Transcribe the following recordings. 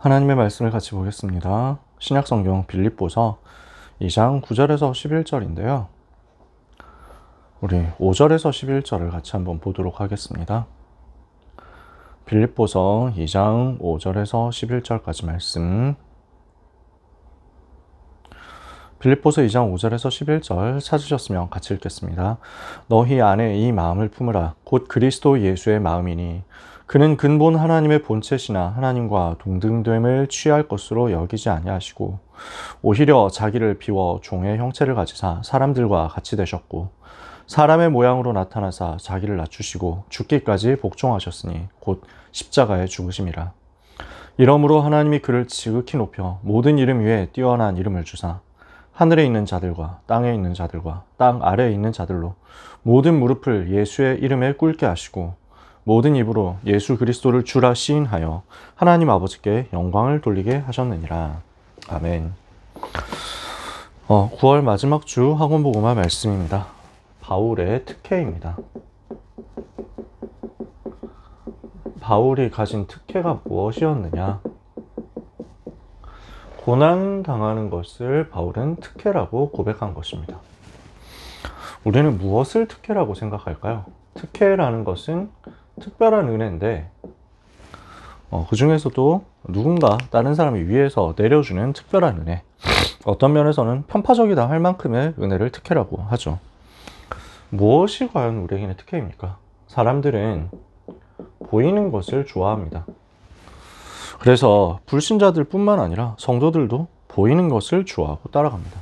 하나님의 말씀을 같이 보겠습니다. 신약성경 빌립보서 2장 9절에서 11절인데요. 우리 5절에서 11절을 같이 한번 보도록 하겠습니다. 빌립보서 2장 5절에서 11절까지 말씀. 빌립보서 2장 5절에서 11절 찾으셨으면 같이 읽겠습니다. 너희 안에 이 마음을 품으라. 곧 그리스도 예수의 마음이니 그는 근본 하나님의 본체시나 하나님과 동등됨을 취할 것으로 여기지 아니하시고 오히려 자기를 비워 종의 형체를 가지사 사람들과 같이 되셨고 사람의 모양으로 나타나사 자기를 낮추시고 죽기까지 복종하셨으니 곧 십자가에 죽으심이라. 이러므로 하나님이 그를 지극히 높여 모든 이름 위에 뛰어난 이름을 주사 하늘에 있는 자들과 땅에 있는 자들과 땅 아래에 있는 자들로 모든 무릎을 예수의 이름에 꿇게 하시고 모든 입으로 예수 그리스도를 주라 시인하여 하나님 아버지께 영광을 돌리게 하셨느니라. 아멘. 9월 마지막 주 학원복음화 말씀입니다. 바울의 특혜입니다. 바울이 가진 특혜가 무엇이었느냐? 고난당하는 것을 바울은 특혜라고 고백한 것입니다. 우리는 무엇을 특혜라고 생각할까요? 특혜라는 것은 특별한 은혜인데 그 중에서도 누군가 다른 사람이 위에서 내려주는 특별한 은혜, 어떤 면에서는 편파적이다 할 만큼의 은혜를 특혜라고 하죠. 무엇이 과연 우리에게는 특혜입니까? 사람들은 보이는 것을 좋아합니다. 그래서 불신자들 뿐만 아니라 성도들도 보이는 것을 좋아하고 따라갑니다.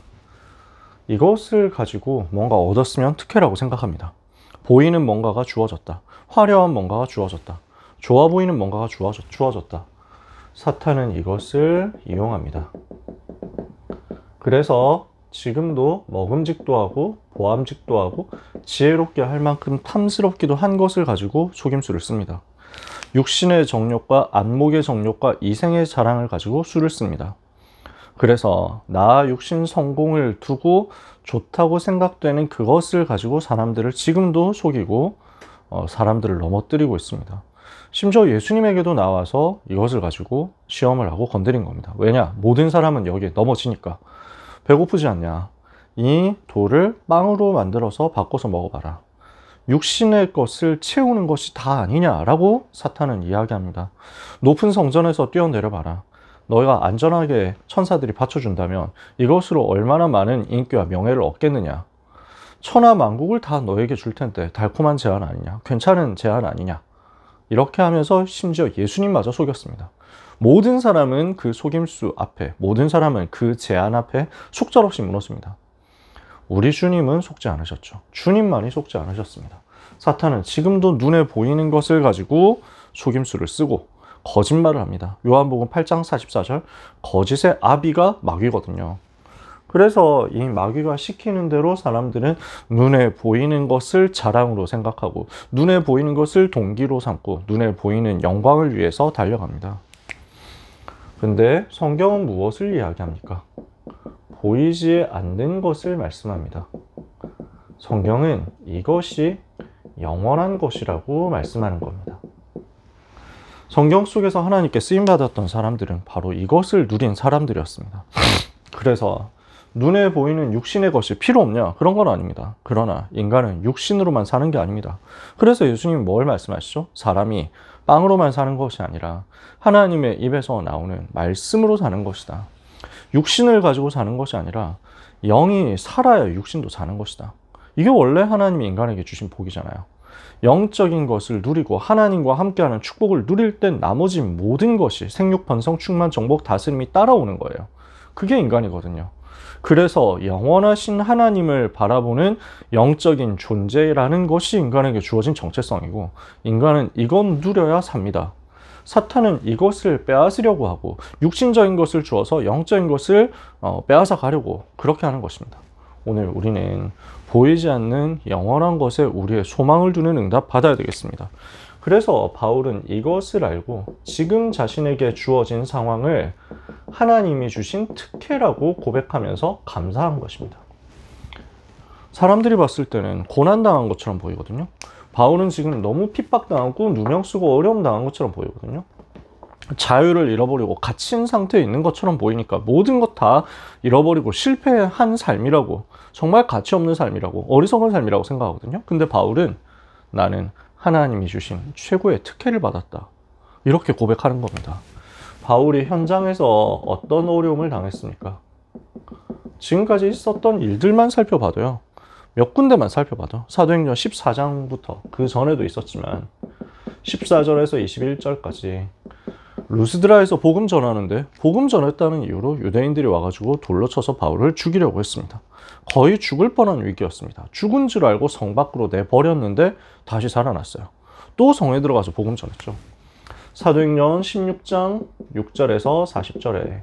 이것을 가지고 뭔가 얻었으면 특혜라고 생각합니다. 보이는 뭔가가 주어졌다. 화려한 뭔가가 주어졌다. 좋아 보이는 뭔가가 주어졌다. 사탄은 이것을 이용합니다. 그래서 지금도 먹음직도 하고 보암직도 하고 지혜롭게 할 만큼 탐스럽기도 한 것을 가지고 속임수를 씁니다. 육신의 정욕과 안목의 정욕과 이생의 자랑을 가지고 수를 씁니다. 그래서 나 육신 성공을 두고 좋다고 생각되는 그것을 가지고 사람들을 지금도 속이고 사람들을 넘어뜨리고 있습니다. 심지어 예수님에게도 나와서 이것을 가지고 시험을 하고 건드린 겁니다. 왜냐? 모든 사람은 여기에 넘어지니까. 배고프지 않냐? 이 돌을 빵으로 만들어서 바꿔서 먹어봐라. 육신의 것을 채우는 것이 다 아니냐라고 사탄은 이야기합니다. 높은 성전에서 뛰어내려봐라. 너희가 안전하게 천사들이 받쳐준다면 이것으로 얼마나 많은 인기와 명예를 얻겠느냐. 천하 만국을 다 너에게 줄 텐데 달콤한 제안 아니냐. 괜찮은 제안 아니냐. 이렇게 하면서 심지어 예수님마저 속였습니다. 모든 사람은 그 속임수 앞에, 모든 사람은 그 제안 앞에 속절없이 무너집니다. 우리 주님은 속지 않으셨죠. 주님만이 속지 않으셨습니다. 사탄은 지금도 눈에 보이는 것을 가지고 속임수를 쓰고 거짓말을 합니다. 요한복음 8장 44절, 거짓의 아비가 마귀거든요. 그래서 이 마귀가 시키는 대로 사람들은 눈에 보이는 것을 자랑으로 생각하고 눈에 보이는 것을 동기로 삼고 눈에 보이는 영광을 위해서 달려갑니다. 근데 성경은 무엇을 이야기합니까? 보이지 않는 것을 말씀합니다. 성경은 이것이 영원한 것이라고 말씀하는 겁니다. 성경 속에서 하나님께 쓰임받았던 사람들은 바로 이것을 누린 사람들이었습니다. 그래서 눈에 보이는 육신의 것이 필요 없냐? 그런 건 아닙니다. 그러나 인간은 육신으로만 사는 게 아닙니다. 그래서 예수님이 뭘 말씀하시죠? 사람이 빵으로만 사는 것이 아니라 하나님의 입에서 나오는 말씀으로 사는 것이다. 육신을 가지고 사는 것이 아니라 영이 살아야 육신도 사는 것이다. 이게 원래 하나님이 인간에게 주신 복이잖아요. 영적인 것을 누리고 하나님과 함께하는 축복을 누릴 땐 나머지 모든 것이 생육, 번성, 충만, 정복, 다스림이 따라오는 거예요. 그게 인간이거든요. 그래서 영원하신 하나님을 바라보는 영적인 존재라는 것이 인간에게 주어진 정체성이고 인간은 이건 누려야 삽니다. 사탄은 이것을 빼앗으려고 하고 육신적인 것을 주어서 영적인 것을 빼앗아 가려고 그렇게 하는 것입니다. 오늘 우리는 보이지 않는 영원한 것에 우리의 소망을 두는 응답 받아야 되겠습니다. 그래서 바울은 이것을 알고 지금 자신에게 주어진 상황을 하나님이 주신 특혜라고 고백하면서 감사한 것입니다. 사람들이 봤을 때는 고난당한 것처럼 보이거든요. 바울은 지금 너무 핍박당하고 누명 쓰고 어려움 당한 것처럼 보이거든요. 자유를 잃어버리고 갇힌 상태에 있는 것처럼 보이니까 모든 것 다 잃어버리고 실패한 삶이라고, 정말 가치 없는 삶이라고, 어리석은 삶이라고 생각하거든요. 근데 바울은 나는 하나님이 주신 최고의 특혜를 받았다, 이렇게 고백하는 겁니다. 바울이 현장에서 어떤 어려움을 당했습니까? 지금까지 있었던 일들만 살펴봐도요, 몇 군데만 살펴봐도 사도행전 14장부터 그 전에도 있었지만 14절에서 21절까지 루스드라에서 복음 전하는데 복음 전했다는 이유로 유대인들이 와가지고 돌로 쳐서 바울을 죽이려고 했습니다. 거의 죽을 뻔한 위기였습니다. 죽은 줄 알고 성 밖으로 내버렸는데 다시 살아났어요. 또 성에 들어가서 복음 전했죠. 사도행전 16장 6절에서 40절에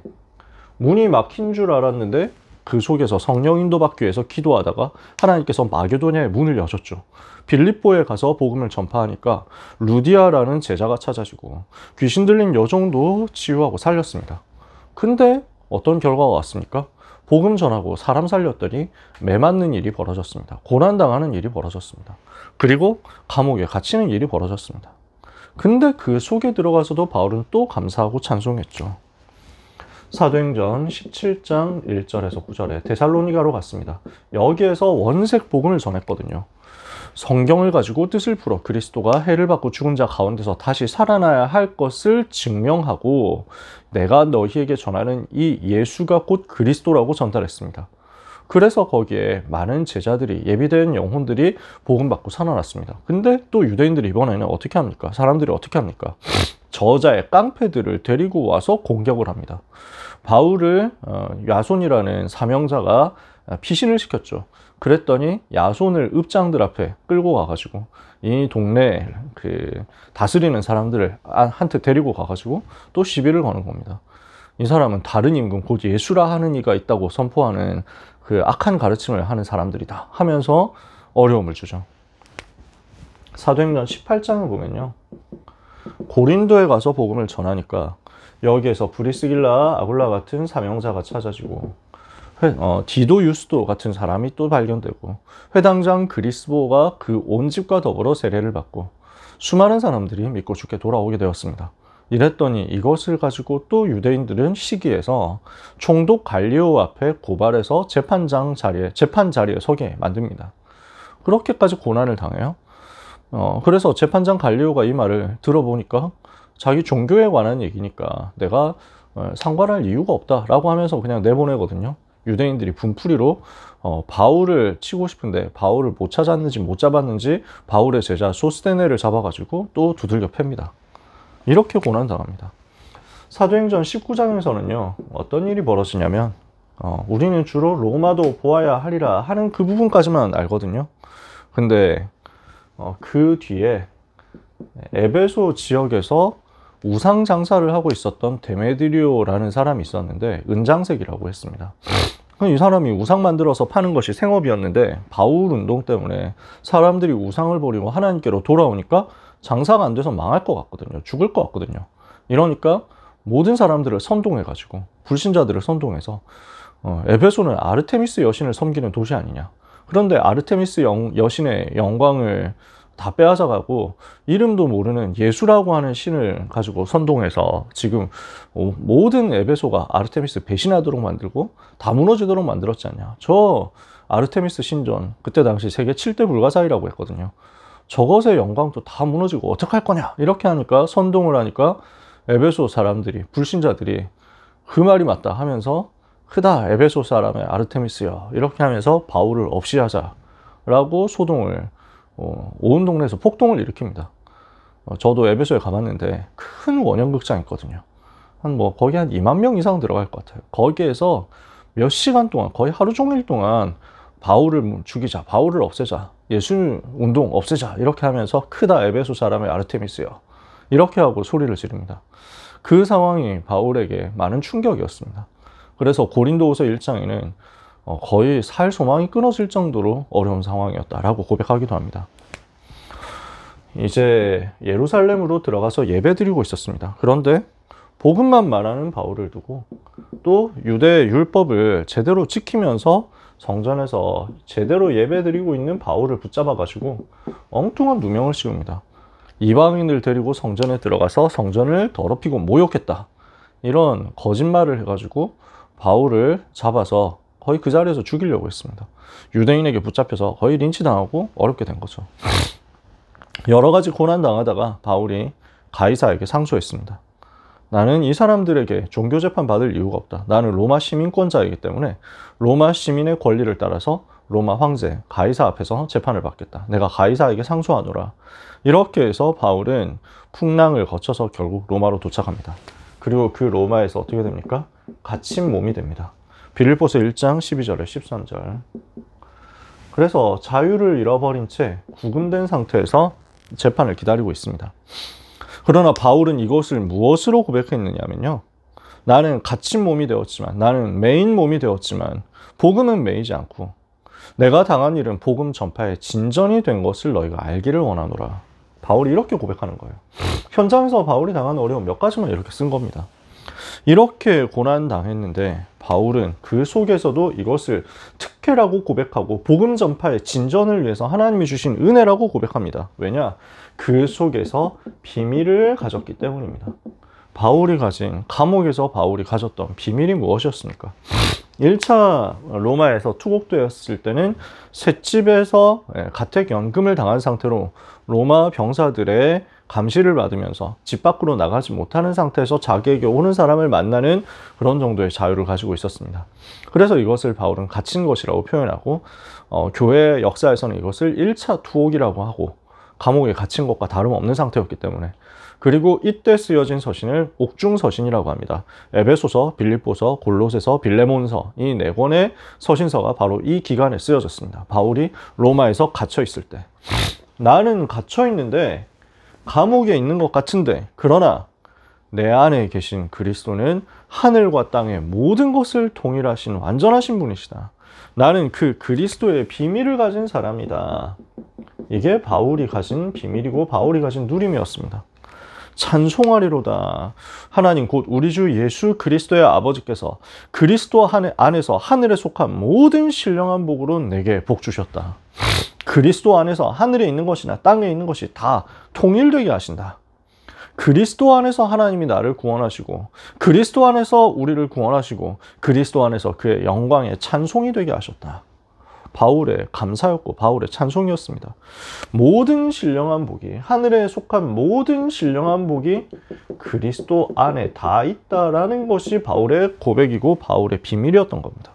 문이 막힌 줄 알았는데 그 속에서 성령 인도받기 위해서 기도하다가 하나님께서 마게도냐의 문을 여셨죠. 빌립보에 가서 복음을 전파하니까 루디아라는 제자가 찾아지고 귀신 들린 여종도 치유하고 살렸습니다. 근데 어떤 결과가 왔습니까? 복음 전하고 사람 살렸더니 매 맞는 일이 벌어졌습니다. 고난당하는 일이 벌어졌습니다. 그리고 감옥에 갇히는 일이 벌어졌습니다. 근데 그 속에 들어가서도 바울은 또 감사하고 찬송했죠. 사도행전 17장 1절에서 9절에 데살로니가로 갔습니다. 여기에서 원색 복음을 전했거든요. 성경을 가지고 뜻을 풀어 그리스도가 해를 받고 죽은 자 가운데서 다시 살아나야 할 것을 증명하고 내가 너희에게 전하는 이 예수가 곧 그리스도라고 전달했습니다. 그래서 거기에 많은 제자들이, 예비된 영혼들이 복음 받고 살아났습니다. 근데 또 유대인들이 이번에는 어떻게 합니까? 사람들이 어떻게 합니까? 저자의 깡패들을 데리고 와서 공격을 합니다. 바울을 야손이라는 사명자가 피신을 시켰죠. 그랬더니 야손을 읍장들 앞에 끌고 가가지고 이 동네 그 다스리는 사람들을 한테 데리고 가가지고 또 시비를 거는 겁니다. 이 사람은 다른 임금 곧 예수라 하는 이가 있다고 선포하는 그 악한 가르침을 하는 사람들이다 하면서 어려움을 주죠. 사도행전 18장을 보면요, 고린도에 가서 복음을 전하니까 여기에서 브리스길라, 아굴라 같은 사명자가 찾아지고 디도 유스도 같은 사람이 또 발견되고 회당장 그리스보가 그 온 집과 더불어 세례를 받고 수많은 사람들이 믿고 죽게 돌아오게 되었습니다. 이랬더니 이것을 가지고 또 유대인들은 시기해서 총독 갈리오 앞에 고발해서 재판 자리에 서게 만듭니다. 그렇게까지 고난을 당해요. 그래서 재판장 갈리오가 이 말을 들어보니까 자기 종교에 관한 얘기니까 내가 상관할 이유가 없다라고 하면서 그냥 내보내거든요. 유대인들이 분풀이로 바울을 치고 싶은데 바울을 못 찾았는지 못 잡았는지 바울의 제자 소스테네를 잡아가지고 또 두들겨 팹니다. 이렇게 고난당합니다. 사도행전 19장에서는요 어떤 일이 벌어지냐면 우리는 주로 로마도 보아야 하리라 하는 그 부분까지만 알거든요. 근데 그 뒤에 에베소 지역에서 우상 장사를 하고 있었던 데메드리오라는 사람이 있었는데 은장색이라고 했습니다. 이 사람이 우상 만들어서 파는 것이 생업이었는데 바울 운동 때문에 사람들이 우상을 버리고 하나님께로 돌아오니까 장사가 안 돼서 망할 것 같거든요. 죽을 것 같거든요. 이러니까 모든 사람들을 선동해가지고 불신자들을 선동해서 에베소는 아르테미스 여신을 섬기는 도시 아니냐. 그런데 아르테미스 여신의 영광을 다 빼앗아가고 이름도 모르는 예수라고 하는 신을 가지고 선동해서 지금 모든 에베소가 아르테미스 배신하도록 만들고 다 무너지도록 만들었지 않냐. 저 아르테미스 신전 그때 당시 세계 7대 불가사의라고 했거든요. 저것의 영광도 다 무너지고 어떡할 거냐 이렇게 하니까 선동을 하니까 에베소 사람들이, 불신자들이 그 말이 맞다 하면서 크다 에베소 사람의 아르테미스여 이렇게 하면서 바울을 없이 하자라고 소동을 온 동네에서 폭동을 일으킵니다. 저도 에베소에 가봤는데 큰 원형극장 있거든요. 거기 한 2만 명 이상 들어갈 것 같아요. 거기에서 몇 시간 동안, 거의 하루 종일 동안 바울을 죽이자, 바울을 없애자, 예수 운동 없애자 이렇게 하면서 크다 에베소 사람의 아르테미스여 이렇게 하고 소리를 지릅니다. 그 상황이 바울에게 많은 충격이었습니다. 그래서 고린도후서 1장에는 거의 살 소망이 끊어질 정도로 어려운 상황이었다라고 고백하기도 합니다. 이제 예루살렘으로 들어가서 예배드리고 있었습니다. 그런데 복음만 말하는 바울을 두고 또 유대 율법을 제대로 지키면서 성전에서 제대로 예배드리고 있는 바울을 붙잡아 가지고 엉뚱한 누명을 씌웁니다. 이방인을 데리고 성전에 들어가서 성전을 더럽히고 모욕했다. 이런 거짓말을 해가지고 바울을 잡아서 거의 그 자리에서 죽이려고 했습니다. 유대인에게 붙잡혀서 거의 린치당하고 어렵게 된 거죠. 여러 가지 고난 당하다가 바울이 가이사에게 상소했습니다. 나는 이 사람들에게 종교재판 받을 이유가 없다. 나는 로마 시민권자이기 때문에 로마 시민의 권리를 따라서 로마 황제 가이사 앞에서 재판을 받겠다. 내가 가이사에게 상소하노라. 이렇게 해서 바울은 풍랑을 거쳐서 결국 로마로 도착합니다. 그리고 그 로마에서 어떻게 됩니까? 갇힌 몸이 됩니다. 빌립보서 1장 12절에 13절. 그래서 자유를 잃어버린 채 구금된 상태에서 재판을 기다리고 있습니다. 그러나 바울은 이것을 무엇으로 고백했느냐면요. 나는 갇힌 몸이 되었지만, 나는 매인 몸이 되었지만 복음은 매이지 않고 내가 당한 일은 복음 전파의 진전이 된 것을 너희가 알기를 원하노라. 바울이 이렇게 고백하는 거예요. 현장에서 바울이 당한 어려움 몇 가지만 이렇게 쓴 겁니다. 이렇게 고난당했는데 바울은 그 속에서도 이것을 특혜라고 고백하고 복음 전파의 진전을 위해서 하나님이 주신 은혜라고 고백합니다. 왜냐? 그 속에서 비밀을 가졌기 때문입니다. 바울이 가진, 감옥에서 바울이 가졌던 비밀이 무엇이었습니까? 1차 로마에서 투옥되었을 때는 셋집에서 가택연금을 당한 상태로 로마 병사들의 감시를 받으면서 집 밖으로 나가지 못하는 상태에서 자기에게 오는 사람을 만나는 그런 정도의 자유를 가지고 있었습니다. 그래서 이것을 바울은 갇힌 것이라고 표현하고 교회 역사에서는 이것을 1차 투옥이라고 하고 감옥에 갇힌 것과 다름없는 상태였기 때문에, 그리고 이때 쓰여진 서신을 옥중서신이라고 합니다. 에베소서, 빌립보서, 골로새서, 빌레몬서, 이 4권의 서신서가 바로 이 기간에 쓰여졌습니다. 바울이 로마에서 갇혀 있을 때. 나는 갇혀 있는데 감옥에 있는 것 같은데, 그러나 내 안에 계신 그리스도는 하늘과 땅의 모든 것을 통일하신 완전하신 분이시다. 나는 그 그리스도의 비밀을 가진 사람이다. 이게 바울이 가진 비밀이고 바울이 가진 누림이었습니다. 찬송하리로다. 하나님 곧 우리 주 예수 그리스도의 아버지께서 그리스도 안에서 하늘에 속한 모든 신령한 복으로 내게 복 주셨다. 그리스도 안에서 하늘에 있는 것이나 땅에 있는 것이 다 통일되게 하신다. 그리스도 안에서 하나님이 나를 구원하시고 그리스도 안에서 우리를 구원하시고 그리스도 안에서 그의 영광의 찬송이 되게 하셨다. 바울의 감사였고 바울의 찬송이었습니다. 모든 신령한 복이, 하늘에 속한 모든 신령한 복이 그리스도 안에 다 있다라는 것이 바울의 고백이고 바울의 비밀이었던 겁니다.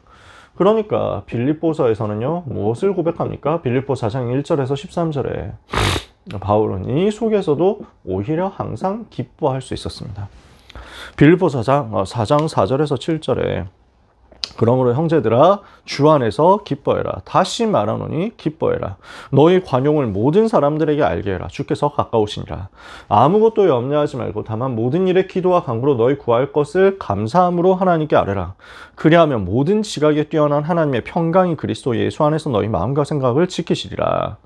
그러니까 빌립보서에서는요, 무엇을 고백합니까? 빌립보 4장 1절에서 13절에 바울은 이 속에서도 오히려 항상 기뻐할 수 있었습니다. 빌립보 4장 4절에서 7절에 그러므로 형제들아 주 안에서 기뻐해라. 다시 말하노니 기뻐해라. 너희 관용을 모든 사람들에게 알게 해라. 주께서 가까우시니라. 아무것도 염려하지 말고 다만 모든 일에 기도와 간구로 너희 구할 것을 감사함으로 하나님께 아뢰라. 그리하면 모든 지각에 뛰어난 하나님의 평강이 그리스도 예수 안에서 너희 마음과 생각을 지키시리라.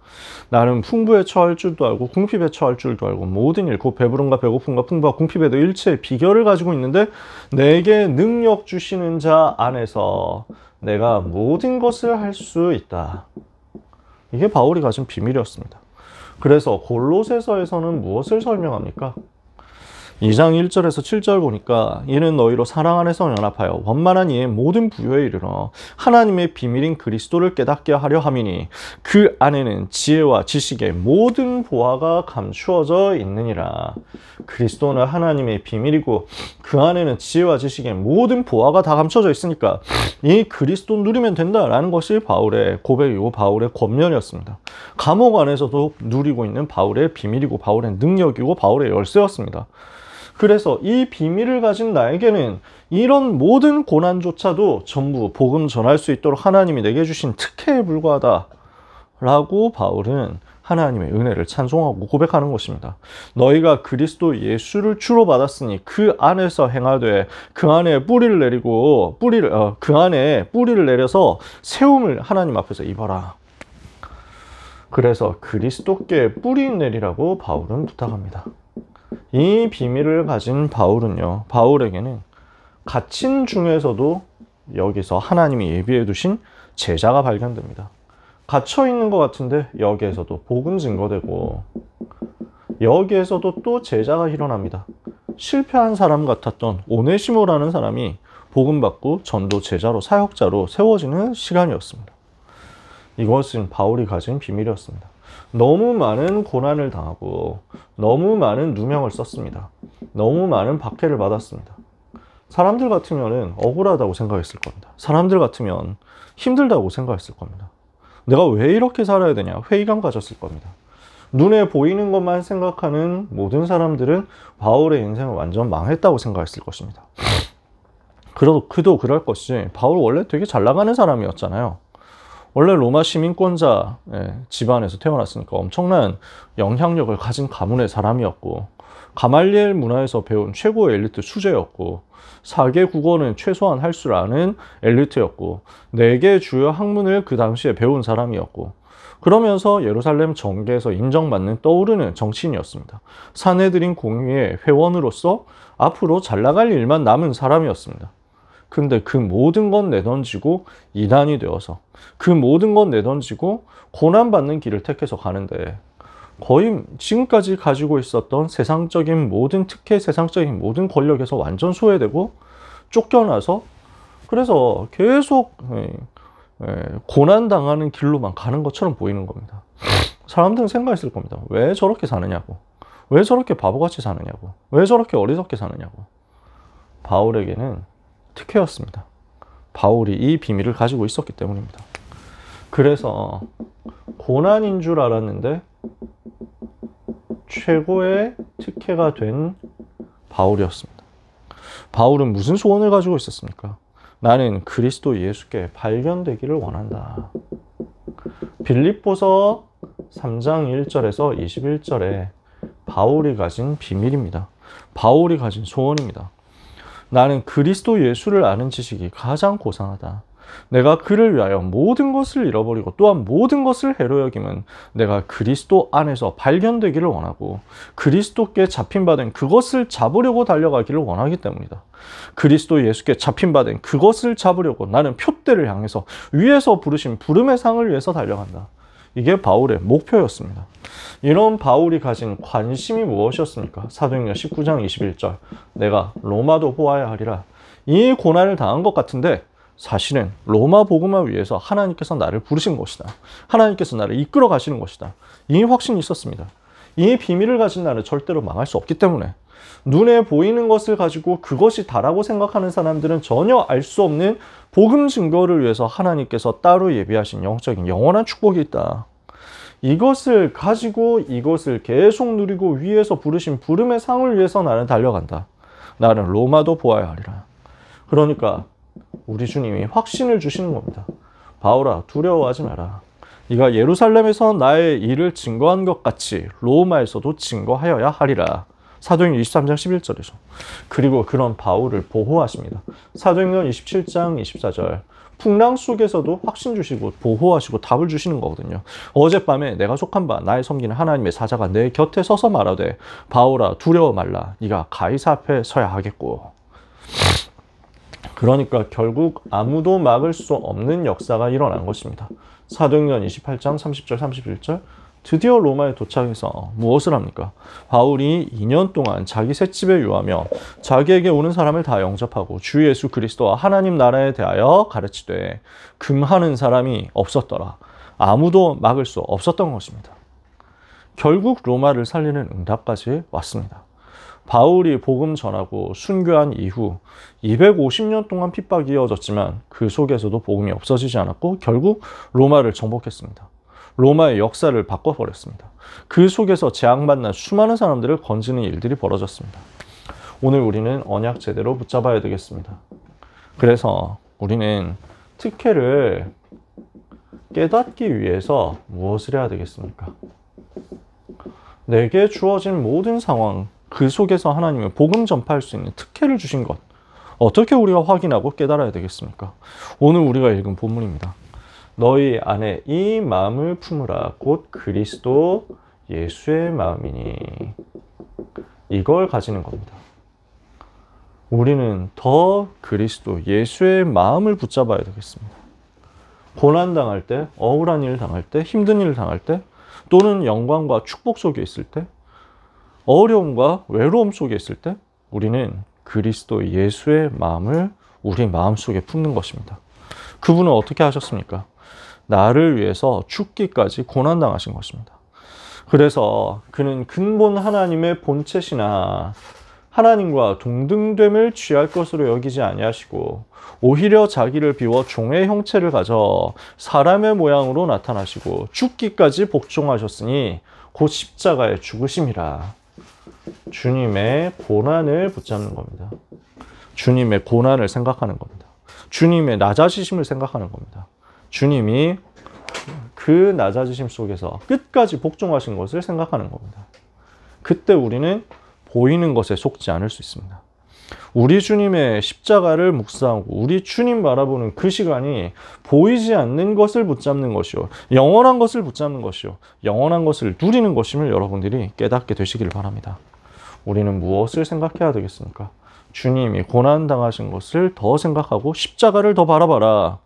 나는 풍부에 처할 줄도 알고 궁핍에 처할 줄도 알고 모든 일 곧 배부름과 배고픔과 풍부와 궁핍에도 일체의 비결을 가지고 있는데 내게 능력 주시는 자 안에서 내가 모든 것을 할 수 있다. 이게 바울이 가진 비밀이었습니다. 그래서 골로새서에서는 무엇을 설명합니까? 2장 1절에서 7절 보니까 이는 너희로 사랑 안에서 연합하여 원만한 이의 모든 부요에 이르러 하나님의 비밀인 그리스도를 깨닫게 하려 함이니 그 안에는 지혜와 지식의 모든 보화가 감추어져 있느니라. 그리스도는 하나님의 비밀이고 그 안에는 지혜와 지식의 모든 보화가 다 감춰져 있으니까 이 그리스도 누리면 된다라는 것이 바울의 고백이고 바울의 권면이었습니다. 감옥 안에서도 누리고 있는 바울의 비밀이고 바울의 능력이고 바울의 열쇠였습니다. 그래서 이 비밀을 가진 나에게는 이런 모든 고난조차도 전부 복음 전할 수 있도록 하나님이 내게 주신 특혜에 불과하다 라고 바울은 하나님의 은혜를 찬송하고 고백하는 것입니다. 너희가 그리스도 예수를 주로 받았으니 그 안에서 행하되 그 안에 뿌리를 내리고 그 안에 뿌리를 내려서 세움을 하나님 앞에서 입어라. 그래서 그리스도께 뿌리 내리라고 바울은 부탁합니다. 이 비밀을 가진 바울은요, 바울에게는 갇힌 중에서도 여기서 하나님이 예비해 두신 제자가 발견됩니다. 갇혀 있는 것 같은데 여기에서도 복음 증거되고 여기에서도 또 제자가 일어납니다. 실패한 사람 같았던 오네시모라는 사람이 복음 받고 전도 제자로 사역자로 세워지는 시간이었습니다. 이것은 바울이 가진 비밀이었습니다. 너무 많은 고난을 당하고 너무 많은 누명을 썼습니다. 너무 많은 박해를 받았습니다. 사람들 같으면 억울하다고 생각했을 겁니다. 사람들 같으면 힘들다고 생각했을 겁니다. 내가 왜 이렇게 살아야 되냐 회의감 가졌을 겁니다. 눈에 보이는 것만 생각하는 모든 사람들은 바울의 인생을 완전 망했다고 생각했을 것입니다. 그도 그럴 것이 바울 원래 되게 잘 나가는 사람이었잖아요. 원래 로마 시민권자 집안에서 태어났으니까 엄청난 영향력을 가진 가문의 사람이었고, 가말리엘 문화에서 배운 최고의 엘리트 수재였고, 4개 국어는 최소한 할 줄 아는 엘리트였고, 4개 주요 학문을 그 당시에 배운 사람이었고, 그러면서 예루살렘 정계에서 인정받는 떠오르는 정치인이었습니다. 산헤드린 공의회 회원으로서 앞으로 잘 나갈 일만 남은 사람이었습니다. 근데 그 모든 건 내던지고 이단이 되어서 그 모든 건 내던지고 고난받는 길을 택해서 가는데, 거의 지금까지 가지고 있었던 세상적인 모든 특혜, 세상적인 모든 권력에서 완전 소외되고 쫓겨나서, 그래서 계속 고난당하는 길로만 가는 것처럼 보이는 겁니다. 사람들은 생각했을 겁니다. 왜 저렇게 사느냐고, 왜 저렇게 바보같이 사느냐고, 왜 저렇게 어리석게 사느냐고. 바울에게는 특혜였습니다. 바울이 이 비밀을 가지고 있었기 때문입니다. 그래서 고난인 줄 알았는데 최고의 특혜가 된 바울이었습니다. 바울은 무슨 소원을 가지고 있었습니까? 나는 그리스도 예수께 발견되기를 원한다. 빌립보서 3장 1절에서 21절에 바울이 가진 비밀입니다. 바울이 가진 소원입니다. 나는 그리스도 예수를 아는 지식이 가장 고상하다. 내가 그를 위하여 모든 것을 잃어버리고 또한 모든 것을 해로 여김은 내가 그리스도 안에서 발견되기를 원하고 그리스도께 잡힌 바 된 그것을 잡으려고 달려가기를 원하기 때문이다. 그리스도 예수께 잡힌 바 된 그것을 잡으려고 나는 표대를 향해서 위에서 부르신 부름의 상을 위해서 달려간다. 이게 바울의 목표였습니다. 이런 바울이 가진 관심이 무엇이었습니까? 사도행전 19장 21절, 내가 로마도 보아야 하리라. 이 고난을 당한 것 같은데 사실은 로마 복음화 위해서 하나님께서 나를 부르신 것이다. 하나님께서 나를 이끌어 가시는 것이다. 이 확신이 있었습니다. 이 비밀을 가진 나는 절대로 망할 수 없기 때문에, 눈에 보이는 것을 가지고 그것이 다라고 생각하는 사람들은 전혀 알 수 없는 복음 증거를 위해서 하나님께서 따로 예비하신 영적인 영원한 축복이 있다. 이것을 가지고 이것을 계속 누리고 위에서 부르신 부름의 상을 위해서 나는 달려간다. 나는 로마도 보아야 하리라. 그러니까 우리 주님이 확신을 주시는 겁니다. 바울아, 두려워하지 마라. 네가 예루살렘에서 나의 일을 증거한 것 같이 로마에서도 증거하여야 하리라. 사도행전 23장 11절에서. 그리고 그런 바울을 보호하십니다. 사도행전 27장 24절. 풍랑 속에서도 확신 주시고 보호하시고 답을 주시는 거거든요. 어젯밤에 내가 속한 바 나의 섬기는 하나님의 사자가 내 곁에 서서 말하되 바울아 두려워 말라. 네가 가이사 앞에 서야 하겠고. 그러니까 결국 아무도 막을 수 없는 역사가 일어난 것입니다. 사도행전 28장 30절 31절. 드디어 로마에 도착해서 무엇을 합니까? 바울이 2년 동안 자기 셋집에 유하며 자기에게 오는 사람을 다 영접하고 주 예수 그리스도와 하나님 나라에 대하여 가르치되 금하는 사람이 없었더라. 아무도 막을 수 없었던 것입니다. 결국 로마를 살리는 응답까지 왔습니다. 바울이 복음 전하고 순교한 이후 250년 동안 핍박이 이어졌지만 그 속에서도 복음이 없어지지 않았고 결국 로마를 정복했습니다. 로마의 역사를 바꿔버렸습니다. 그 속에서 재앙만난 수많은 사람들을 건지는 일들이 벌어졌습니다. 오늘 우리는 언약 제대로 붙잡아야 되겠습니다. 그래서 우리는 특혜를 깨닫기 위해서 무엇을 해야 되겠습니까? 내게 주어진 모든 상황, 그 속에서 하나님은 복음 전파할 수 있는 특혜를 주신 것, 어떻게 우리가 확인하고 깨달아야 되겠습니까? 오늘 우리가 읽은 본문입니다. 너희 안에 이 마음을 품으라. 곧 그리스도 예수의 마음이니. 이걸 가지는 겁니다. 우리는 더 그리스도 예수의 마음을 붙잡아야 되겠습니다. 고난당할 때, 억울한 일을 당할 때, 힘든 일을 당할 때, 또는 영광과 축복 속에 있을 때 어려움과 외로움 속에 있을 때 우리는 그리스도 예수의 마음을 우리 마음속에 품는 것입니다. 그분은 어떻게 하셨습니까? 나를 위해서 죽기까지 고난당하신 것입니다. 그래서 그는 근본 하나님의 본체시나 하나님과 동등됨을 취할 것으로 여기지 아니하시고 오히려 자기를 비워 종의 형체를 가져 사람의 모양으로 나타나시고 죽기까지 복종하셨으니 곧 십자가에 죽으심이라. 주님의 고난을 붙잡는 겁니다. 주님의 고난을 생각하는 겁니다. 주님의 낮아지심을 생각하는 겁니다. 주님이 그 낮아지심 속에서 끝까지 복종하신 것을 생각하는 겁니다. 그때 우리는 보이는 것에 속지 않을 수 있습니다. 우리 주님의 십자가를 묵상하고 우리 주님 바라보는 그 시간이 보이지 않는 것을 붙잡는 것이요, 영원한 것을 붙잡는 것이요, 영원한 것을 누리는 것임을 여러분들이 깨닫게 되시기를 바랍니다. 우리는 무엇을 생각해야 되겠습니까? 주님이 고난당하신 것을 더 생각하고 십자가를 더 바라봐라.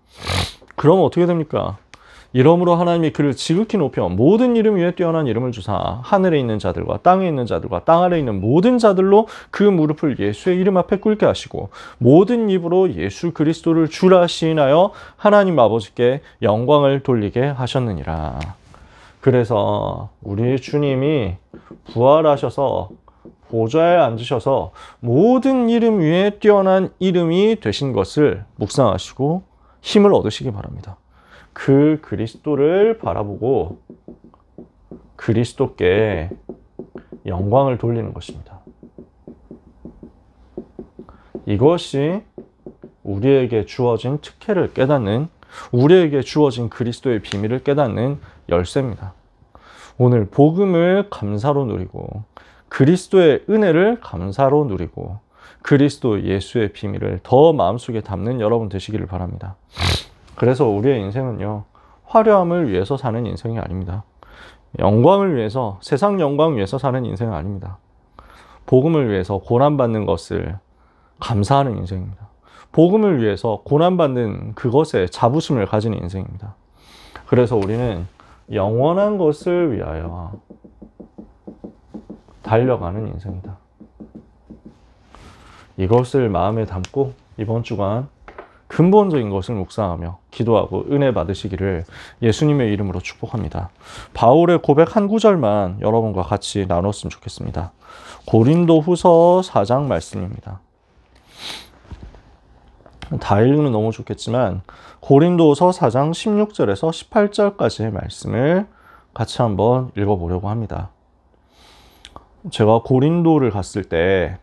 그럼 어떻게 됩니까? 이러므로 하나님이 그를 지극히 높여 모든 이름 위에 뛰어난 이름을 주사 하늘에 있는 자들과 땅에 있는 자들과 땅 아래에 있는 모든 자들로 그 무릎을 예수의 이름 앞에 꿇게 하시고 모든 입으로 예수 그리스도를 주라 시인하여 하나님 아버지께 영광을 돌리게 하셨느니라. 그래서 우리 주님이 부활하셔서 보좌에 앉으셔서 모든 이름 위에 뛰어난 이름이 되신 것을 묵상하시고 힘을 얻으시기 바랍니다. 그 그리스도를 바라보고 그리스도께 영광을 돌리는 것입니다. 이것이 우리에게 주어진 특혜를 깨닫는, 우리에게 주어진 그리스도의 비밀을 깨닫는 열쇠입니다. 오늘 복음을 감사로 누리고 그리스도의 은혜를 감사로 누리고 그리스도 예수의 비밀을 더 마음속에 담는 여러분 되시기를 바랍니다. 그래서 우리의 인생은요, 화려함을 위해서 사는 인생이 아닙니다. 영광을 위해서, 세상 영광 위해서 사는 인생은 아닙니다. 복음을 위해서 고난받는 것을 감사하는 인생입니다. 복음을 위해서 고난받는 그것에 자부심을 가지는 인생입니다. 그래서 우리는 영원한 것을 위하여 달려가는 인생이다. 이것을 마음에 담고 이번 주간 근본적인 것을 묵상하며 기도하고 은혜 받으시기를 예수님의 이름으로 축복합니다. 바울의 고백 한 구절만 여러분과 같이 나눴으면 좋겠습니다. 고린도 후서 4장 말씀입니다. 다 읽으면 너무 좋겠지만 고린도후서 4장 16절에서 18절까지의 말씀을 같이 한번 읽어보려고 합니다. 제가 고린도를 갔을 때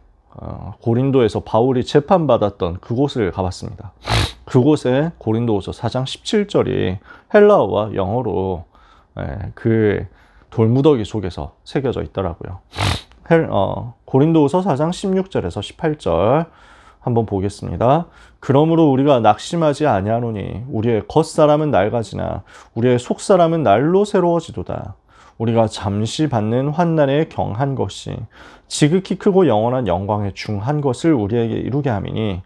고린도에서 바울이 재판받았던 그곳을 가봤습니다. 그곳에 고린도후서 4장 17절이 헬라어와 영어로 그 돌무더기 속에서 새겨져 있더라고요. 고린도후서 4장 16절에서 18절 한번 보겠습니다. 그러므로 우리가 낙심하지 아니하노니 우리의 겉사람은 낡아지나 우리의 속사람은 날로 새로워지도다. 우리가 잠시 받는 환난에 경한 것이 지극히 크고 영원한 영광에 중한 것을 우리에게 이루게 함이니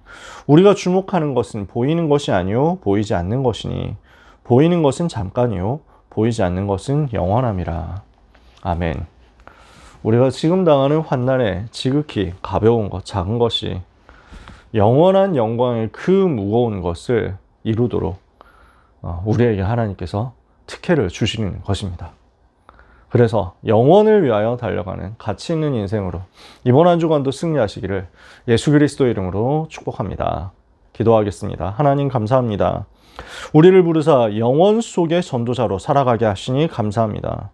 우리가 주목하는 것은 보이는 것이 아니요 보이지 않는 것이니 보이는 것은 잠깐이요 보이지 않는 것은 영원함이라. 아멘. 우리가 지금 당하는 환난에 지극히 가벼운 것, 작은 것이 영원한 영광의 그 무거운 것을 이루도록 우리에게 하나님께서 특혜를 주시는 것입니다. 그래서 영원을 위하여 달려가는 가치 있는 인생으로 이번 한 주간도 승리하시기를 예수 그리스도 이름으로 축복합니다. 기도하겠습니다. 하나님 감사합니다. 우리를 부르사 영원 속의 전도자로 살아가게 하시니 감사합니다.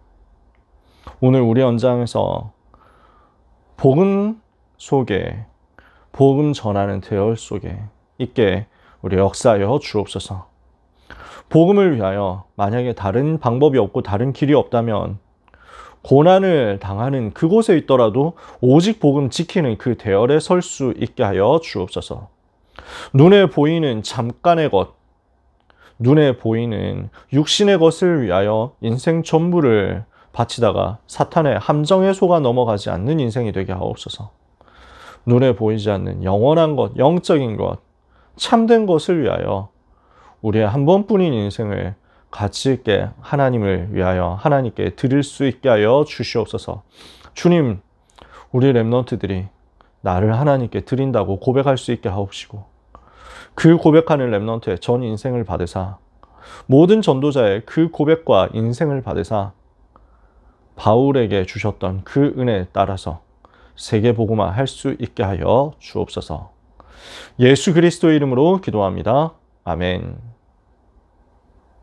오늘 우리 현장에서 복음 속에 복음 전하는 대열 속에 있게 우리 역사하여 주옵소서. 복음을 위하여 만약에 다른 방법이 없고 다른 길이 없다면 고난을 당하는 그곳에 있더라도 오직 복음 지키는 그 대열에 설 수 있게 하여 주옵소서. 눈에 보이는 잠깐의 것, 눈에 보이는 육신의 것을 위하여 인생 전부를 바치다가 사탄의 함정에 속아 넘어가지 않는 인생이 되게 하옵소서. 눈에 보이지 않는 영원한 것, 영적인 것, 참된 것을 위하여 우리의 한 번뿐인 인생을 가치 있게 하나님을 위하여 하나님께 드릴 수 있게 하여 주시옵소서. 주님, 우리 렘넌트들이 나를 하나님께 드린다고 고백할 수 있게 하옵시고, 그 고백하는 렘넌트의 전 인생을 받으사, 모든 전도자의 그 고백과 인생을 받으사 바울에게 주셨던 그 은혜에 따라서 세계복음화 할 수 있게 하여 주옵소서. 예수 그리스도의 이름으로 기도합니다. 아멘.